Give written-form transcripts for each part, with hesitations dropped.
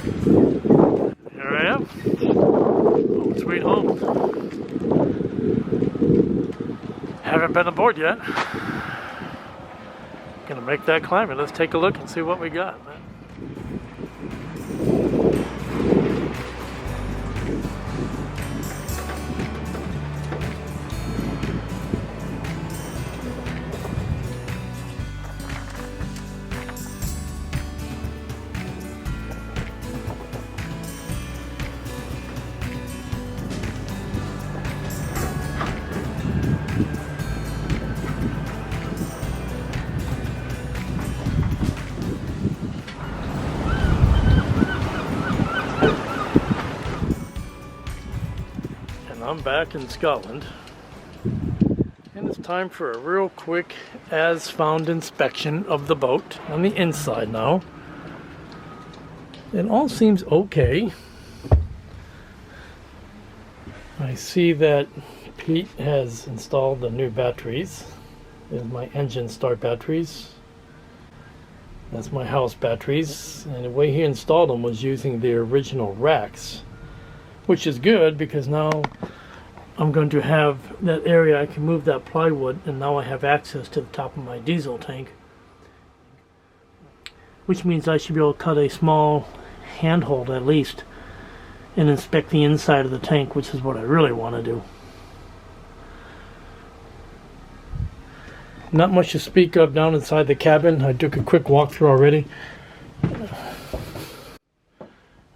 Here I am. Home sweet home. Haven't been aboard yet. Gonna make that climb and let's take a look and see what we got. I'm back in Scotland, and it's time for a real quick as found inspection of the boat on the inside now. It all seems okay. I see that Pete has installed the new batteries. There's my engine start batteries. That's my house batteries, and the way he installed them was using the original racks, which is good because now I'm going to have that area I can move that plywood, and now I have access to the top of my diesel tank, which means I should be able to cut a small handhold at least and inspect the inside of the tank, which is what I really want to do. Not much to speak of down inside the cabin. I took a quick walkthrough already.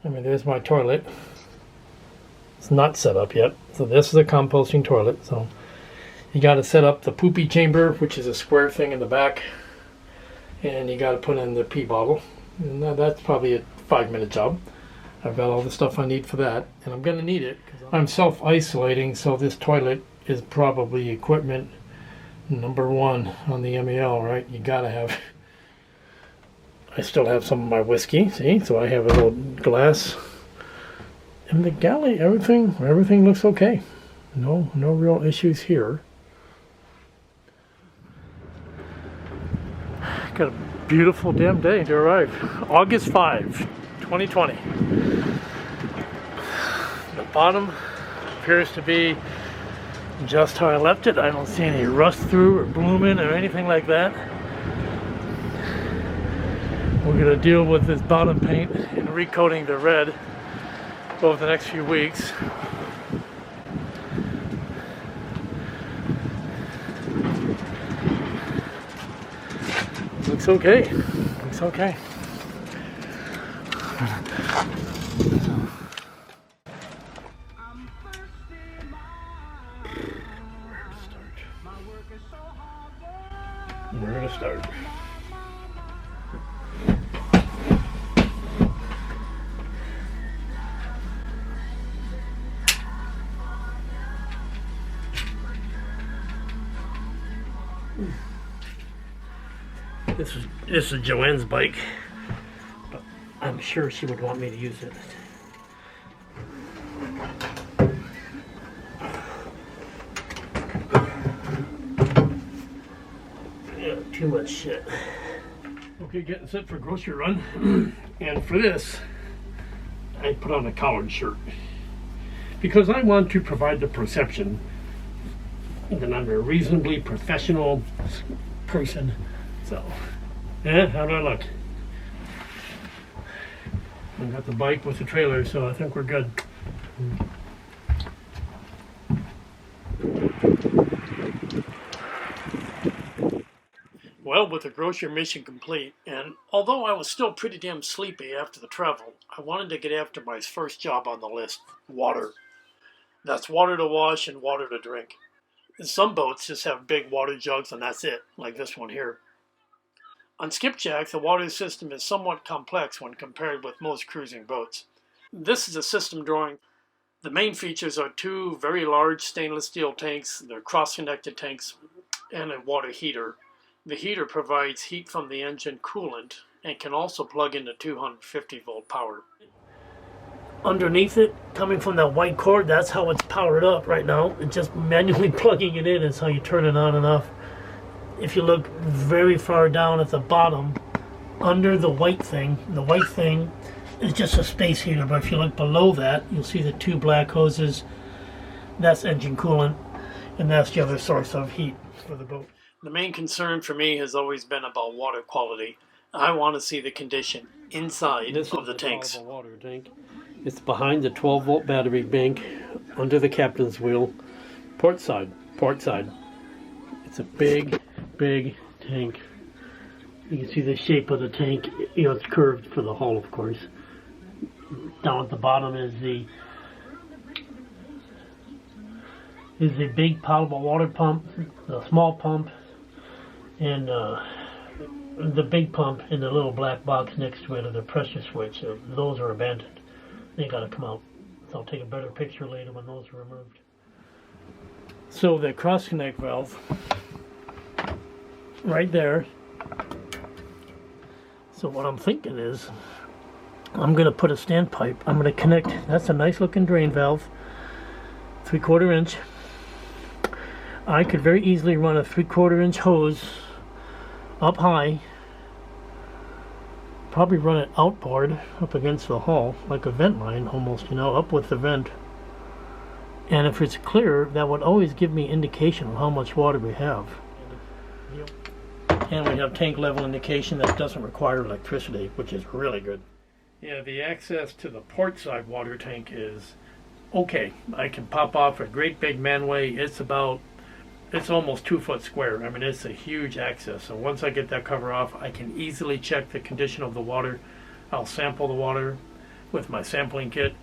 I mean, there's my toilet. It's not set up yet. So this is a composting toilet. So you got to set up the poopy chamber, which is a square thing in the back, and you got to put in the pee bottle. And that's probably a 5-minute job. I've got all the stuff I need for that, and I'm going to need it. I'm self-isolating, so this toilet is probably equipment number 1 on the MEL, right? You got to have. I still have some of my whiskey, see? So I have a little glass. And the galley, everything looks okay. No real issues here. Got a beautiful damn day to arrive. August 5, 2020. The bottom appears to be just how I left it. I don't see any rust through or blooming or anything like that. We're going to deal with this bottom paint and recoating the red over the next few weeks. Looks okay. Looks okay. Where to start? This is Joanne's bike, but I'm sure she would want me to use it. Yeah, too much shit. Okay, getting set for grocery run, and for this, I put on a collared shirt because I want to provide the perception that I'm a reasonably professional person. So, yeah, how do I look? I got the bike with the trailer, so I think we're good. Well, with the grocery mission complete, and although I was still pretty damn sleepy after the travel, I wanted to get after my first job on the list, water. That's water to wash and water to drink. Some boats just have big water jugs and that's it, like this one here. On Skipjack, the water system is somewhat complex when compared with most cruising boats. This is a system drawing. The main features are 2 very large stainless steel tanks, they're cross-connected tanks, and a water heater. The heater provides heat from the engine coolant and can also plug into 250 volt power. Underneath it, coming from that white cord, that's how it's powered up right now. It's just manually plugging it in is how you turn it on and off. If you look very far down at the bottom, under the white thing it's just a space heater, but if you look below that, you'll see the two black hoses. That's engine coolant, and that's the other source of heat for the boat. The main concern for me has always been about water quality. I want to see the condition inside of the tanks. Water tank. It's behind the 12-volt battery bank, under the captain's wheel, port side. It's a big tank. You can see the shape of the tank. You know, it's curved for the hull, of course. Down at the bottom is the big potable water pump, the small pump, and the big pump in the little black box next to it are the pressure switch. Those are abandoned. They gotta come out. So I'll take a better picture later when those are removed. So the cross connect valve, right there. So what I'm thinking is, I'm gonna put a standpipe. I'm gonna connect, that's a nice looking drain valve, 3/4 inch. I could very easily run a 3/4 inch hose up high, probably run it outboard up against the hull, like a vent line almost, you know, up with the vent. And if it's clear, that would always give me indication of how much water we have. And we have tank level indication that doesn't require electricity, which is really good. Yeah, the access to the port side water tank is okay. I can pop off a great big manway. It's almost 2 foot square. I mean, it's a huge access. So once I get that cover off, I can easily check the condition of the water. I'll sample the water with my sampling kit.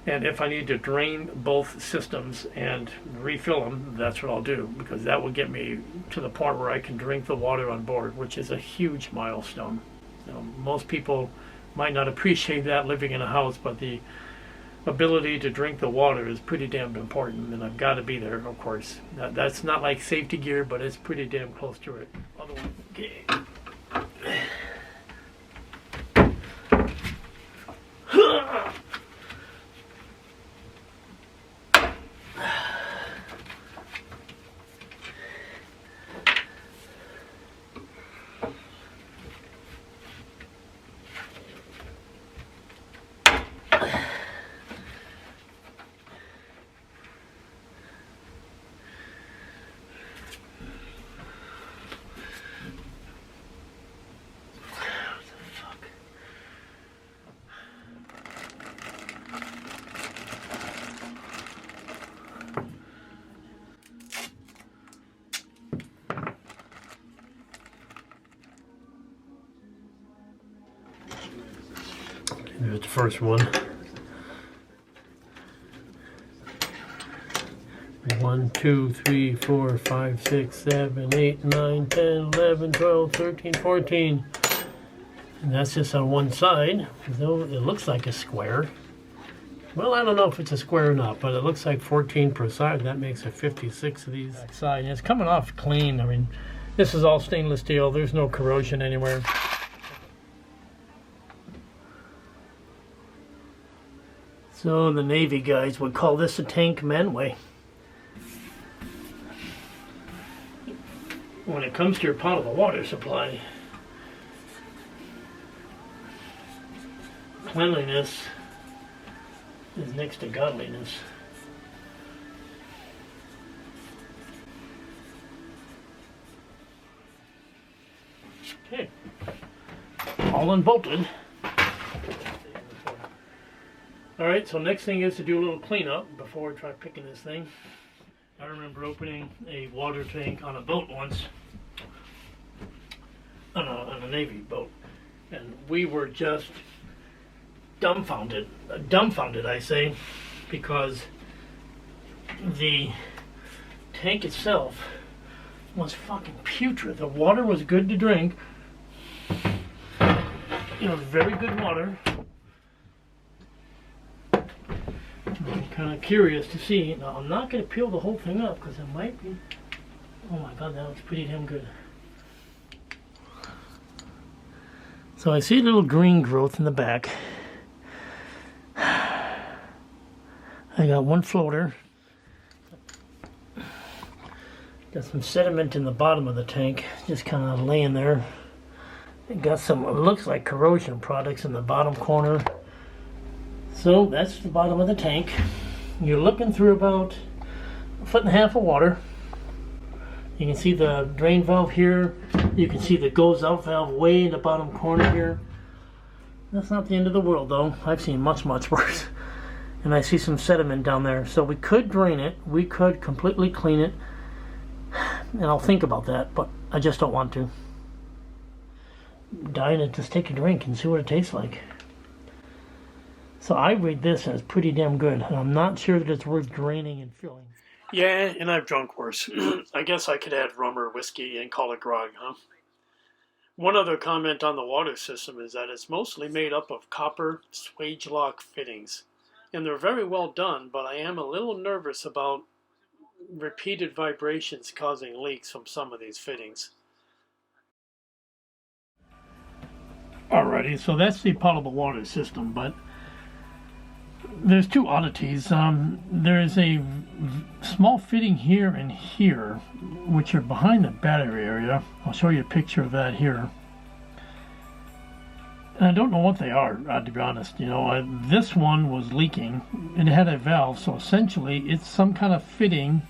And if I need to drain both systems and refill them, that's what I'll do, because that will get me to the point where I can drink the water on board, which is a huge milestone. You know, most people might not appreciate that living in a house, but the ability to drink the water is pretty damn important, and I've got to be there, of course. That's not like safety gear, but it's pretty damn close to it. Okay. There's the first one. 1, 2, 3, 4, 5, 6, 7, 8, 9, 10, 11, 12, 13, 14. And that's just on one side, though it looks like a square. Well, I don't know if it's a square or not, but it looks like 14 per side. That makes it 56 of these. Side. And it's coming off clean. I mean, this is all stainless steel. There's no corrosion anywhere. So the Navy guys would call this a tank manway. When it comes to your potable water supply, cleanliness is next to godliness. Okay, all unbolted. Alright, so next thing is to do a little cleanup before I try picking this thing. I remember opening a water tank on a boat once, on a Navy boat, and we were just dumbfounded I say, because the tank itself was fucking putrid. The water was good to drink, you know, very good water. I'm kind of curious to see. Now, I'm not going to peel the whole thing up because it might be... Oh my god, that looks pretty damn good. So I see a little green growth in the back. I got one floater. Got some sediment in the bottom of the tank, just kind of laying there. It got some, it looks like corrosion products in the bottom corner. So that's the bottom of the tank. You're looking through about 1.5 feet of water. You can see the drain valve here. You can see the goes out valve way in the bottom corner here. That's not the end of the world though. I've seen much, much worse. And I see some sediment down there. So we could drain it. We could completely clean it. And I'll think about that, but I just don't want to. I'm dying to just take a drink and see what it tastes like. So I rate this as pretty damn good. And I'm not sure that it's worth draining and filling. Yeah, and I've drunk worse. I guess I could add rum or whiskey and call it grog, huh? One other comment on the water system is that it's mostly made up of copper swage lock fittings. And they're very well done, but I am a little nervous about repeated vibrations causing leaks from some of these fittings. Alrighty, so that's the potable water system, but there's two oddities. There's a small fitting here and here, which are behind the battery area. I'll show you a picture of that here. And I don't know what they are, to be honest. You know, this one was leaking, and it had a valve, so essentially it's some kind of fitting,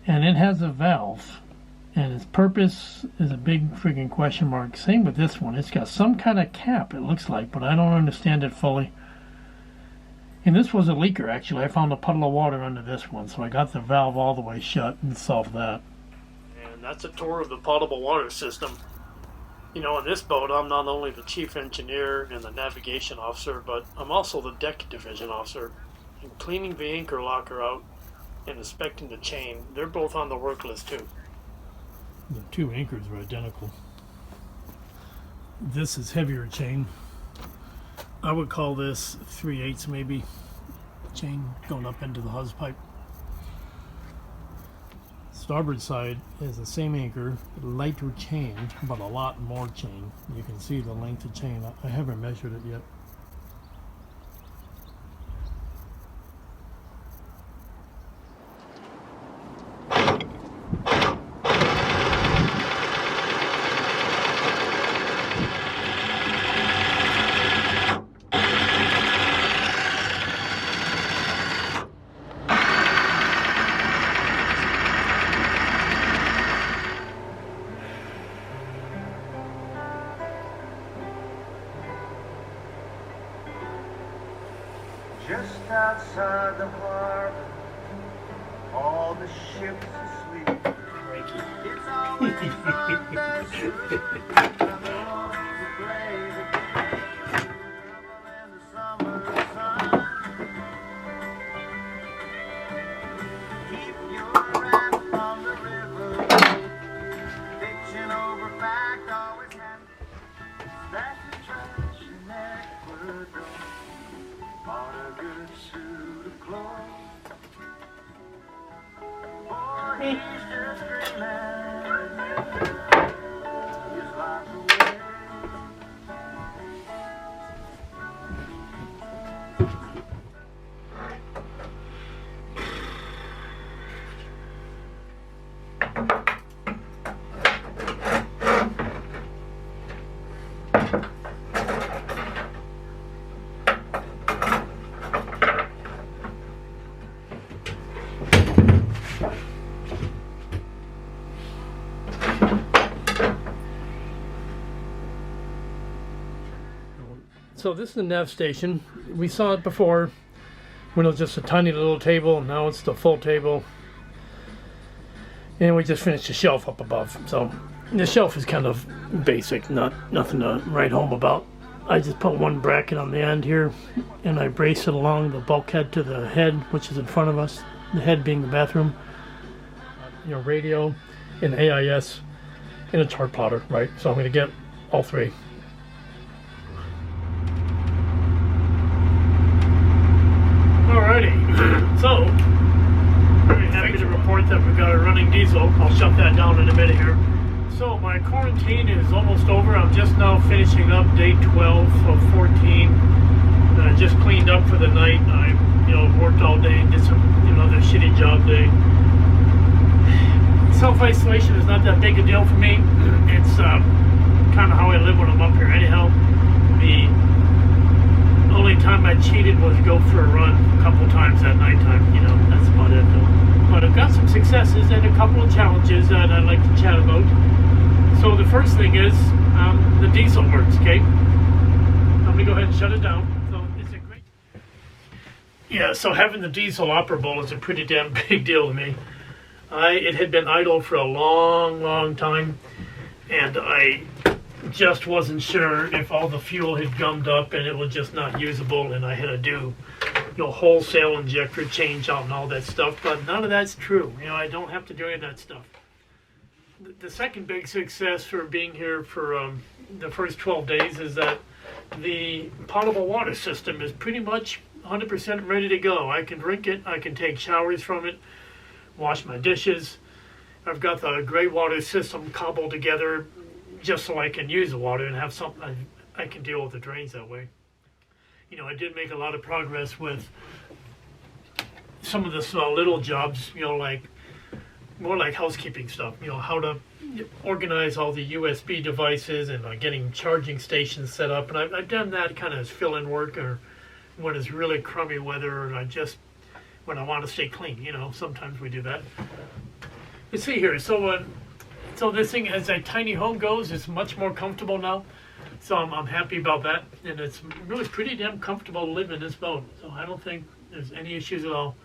and it has a valve. And its purpose is a big friggin' question mark. Same with this one. It's got some kind of cap, it looks like, but I don't understand it fully. And this was a leaker, actually. I found a puddle of water under this one, so I got the valve all the way shut and solved that. And that's a tour of the potable water system. You know, on this boat, I'm not only the chief engineer and the navigation officer, but I'm also the deck division officer. And cleaning the anchor locker out and inspecting the chain, they're both on the work list too. The two anchors are identical. This is heavier chain. I would call this 3/8 maybe chain going up into the hose pipe. Starboard side is the same anchor, lighter chain, but a lot more chain. You can see the length of chain. I haven't measured it yet. Just outside the harbor, all the ships asleep. It's always fun to shoot when the roads are blazing. Trouble in the summer sun. Keep your raft on the river, pitching over fact, always handy. Stack the trash in Ecuador. Bought a good suit of clothes. Boy, he's just dreaming. His life away. So this is the nav station. We saw it before when it was just a tiny little table. Now it's the full table. And we just finished the shelf up above. So the shelf is kind of basic, nothing to write home about. I just put one bracket on the end here and I brace it along the bulkhead to the head, which is in front of us. The head being the bathroom. You know, radio and AIS and a chart plotter, right? So I'm going to get all three. Alrighty, so very happy to report that we've got a running diesel. I'll shut that down in a minute here. So my quarantine is almost over. I'm just now finishing up day 12 of 14. I just cleaned up for the night. I, worked all day and did some, the shitty job day. Self-isolation is not that big a deal for me. It's kind of how I live when I'm up here anyhow. The only time I cheated was go for a run a couple times at nighttime. You know, that's about it though. But I've got some successes and a couple of challenges that I'd like to chat about. So the first thing is the diesel works, okay? I'm going to go ahead and shut it down. So it's a great... Yeah, so having the diesel operable is a pretty damn big deal to me. It had been idle for a long time, and I just wasn't sure if all the fuel had gummed up and it was just not usable, and I had to do, you know, wholesale injector change out and all that stuff. But none of that's true. You know, I don't have to do any of that stuff. The second big success for being here for the first 12 days is that the potable water system is pretty much 100% ready to go. I can drink it, I can take showers from it, wash my dishes. I've got the gray water system cobbled together just so I can use the water and have something I can deal with the drains that way. You know, I did make a lot of progress with some of the little jobs, you know, like more like housekeeping stuff, you know, how to organize all the USB devices and getting charging stations set up. And I've done that kind of as fill-in work, or when it's really crummy weather, and when I want to stay clean, you know, sometimes we do that. Let's see here. So this thing, as a tiny home goes, it's much more comfortable now. So I'm happy about that. And it's really pretty damn comfortable to live in this boat. So I don't think there's any issues at all.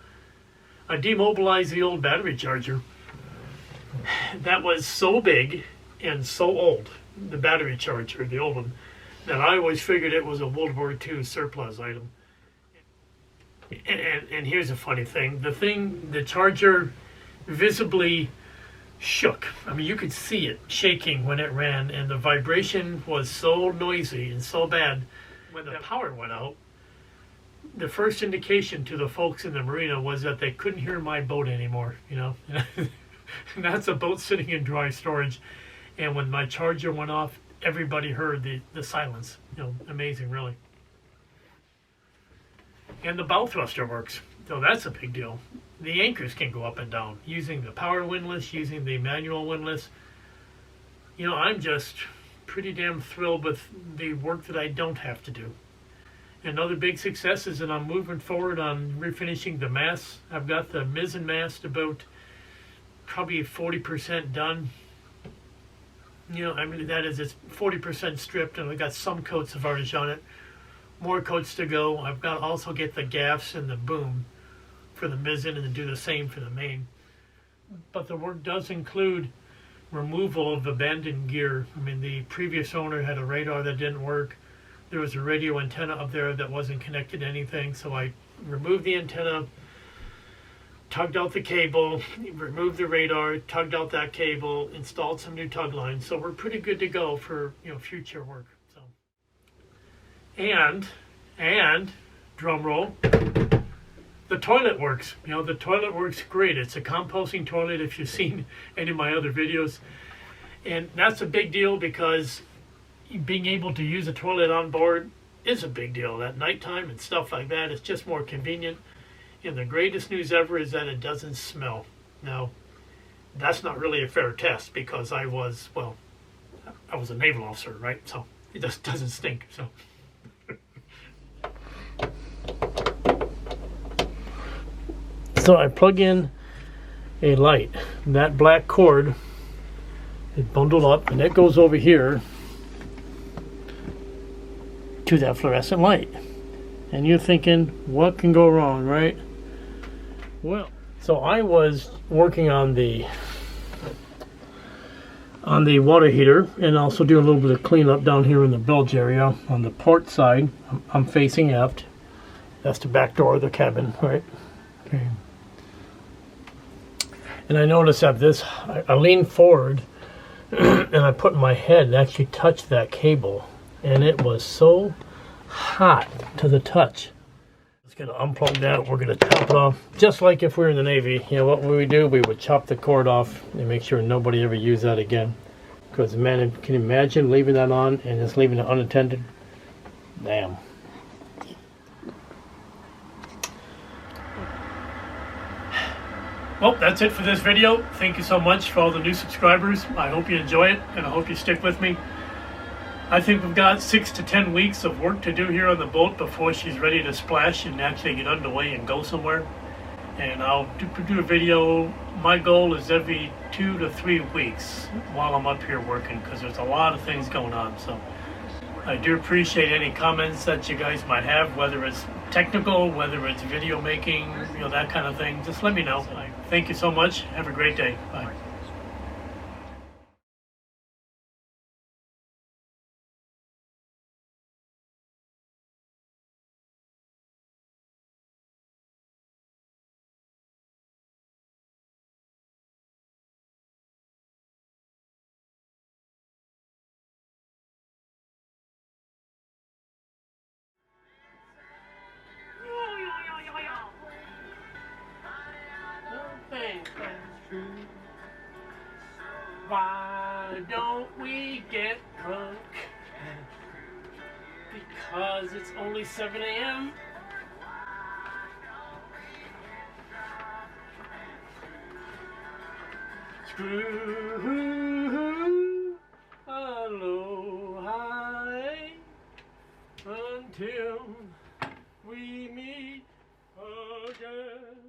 I demobilized the old battery charger. That was so big and so old, the battery charger, the old one, that I always figured it was a World War II surplus item. And here's a funny thing. The charger visibly shook. I mean, you could see it shaking when it ran, and the vibration was so noisy and so bad. When the power went out, the first indication to the folks in the marina was that they couldn't hear my boat anymore, you know. And that's a boat sitting in dry storage. And when my charger went off, everybody heard the silence. You know, amazing, really. And the bow thruster works, so that's a big deal. The anchors can go up and down using the power windlass, using the manual windlass. You know, I'm just pretty damn thrilled with the work that I don't have to do. Another big success is that I'm moving forward on refinishing the mast. I've got the mizzen mast about probably 40% done. You know, I mean, that is, it's 40% stripped, and I've got some coats of varnish on it. More coats to go. I've got to also get the gaffs and the boom for the mizzen, and then do the same for the main. But the work does include removal of abandoned gear. I mean, the previous owner had a radar that didn't work. There was a radio antenna up there that wasn't connected to anything, so I removed the antenna, tugged out the cable, removed the radar, tugged out that cable, installed some new tug lines. So we're pretty good to go for, you know, future work. So, and drum roll, the toilet works. You know, the toilet works great. It's a composting toilet, if you've seen any of my other videos. And that's a big deal because being able to use a toilet on board is a big deal. At nighttime and stuff like that, it's just more convenient. And the greatest news ever is that it doesn't smell. Now, that's not really a fair test because I was a naval officer, right? So it just doesn't stink. So I plug in a light. That black cord is bundled up, and it goes over here to that fluorescent light. And you're thinking, what can go wrong, right? Well, so I was working on the water heater and also doing a little bit of cleanup down here in the bilge area on the port side. I'm facing aft. That's the back door of the cabin, right? Okay. And I noticed that I leaned forward and I put my head and actually touched that cable, and it was so hot to the touch. Just gonna unplug that. We're gonna chop it off, just like if we were in the Navy. You know what we would do? We would chop the cord off and make sure nobody ever used that again. Because man, can you imagine leaving that on and just leaving it unattended? Damn. Well, that's it for this video. Thank you so much for all the new subscribers. I hope you enjoy it, and I hope you stick with me. I think we've got 6 to 10 weeks of work to do here on the boat before she's ready to splash and actually get underway and go somewhere. And I'll do a video. My goal is every 2 to 3 weeks while I'm up here working, because there's a lot of things going on. So I do appreciate any comments that you guys might have, whether it's technical, whether it's video making, you know, that kind of thing. Just let me know. Thank you so much. Have a great day. Bye. Why don't we get drunk? Because it's only 7 a.m. Screw aloha until we meet again.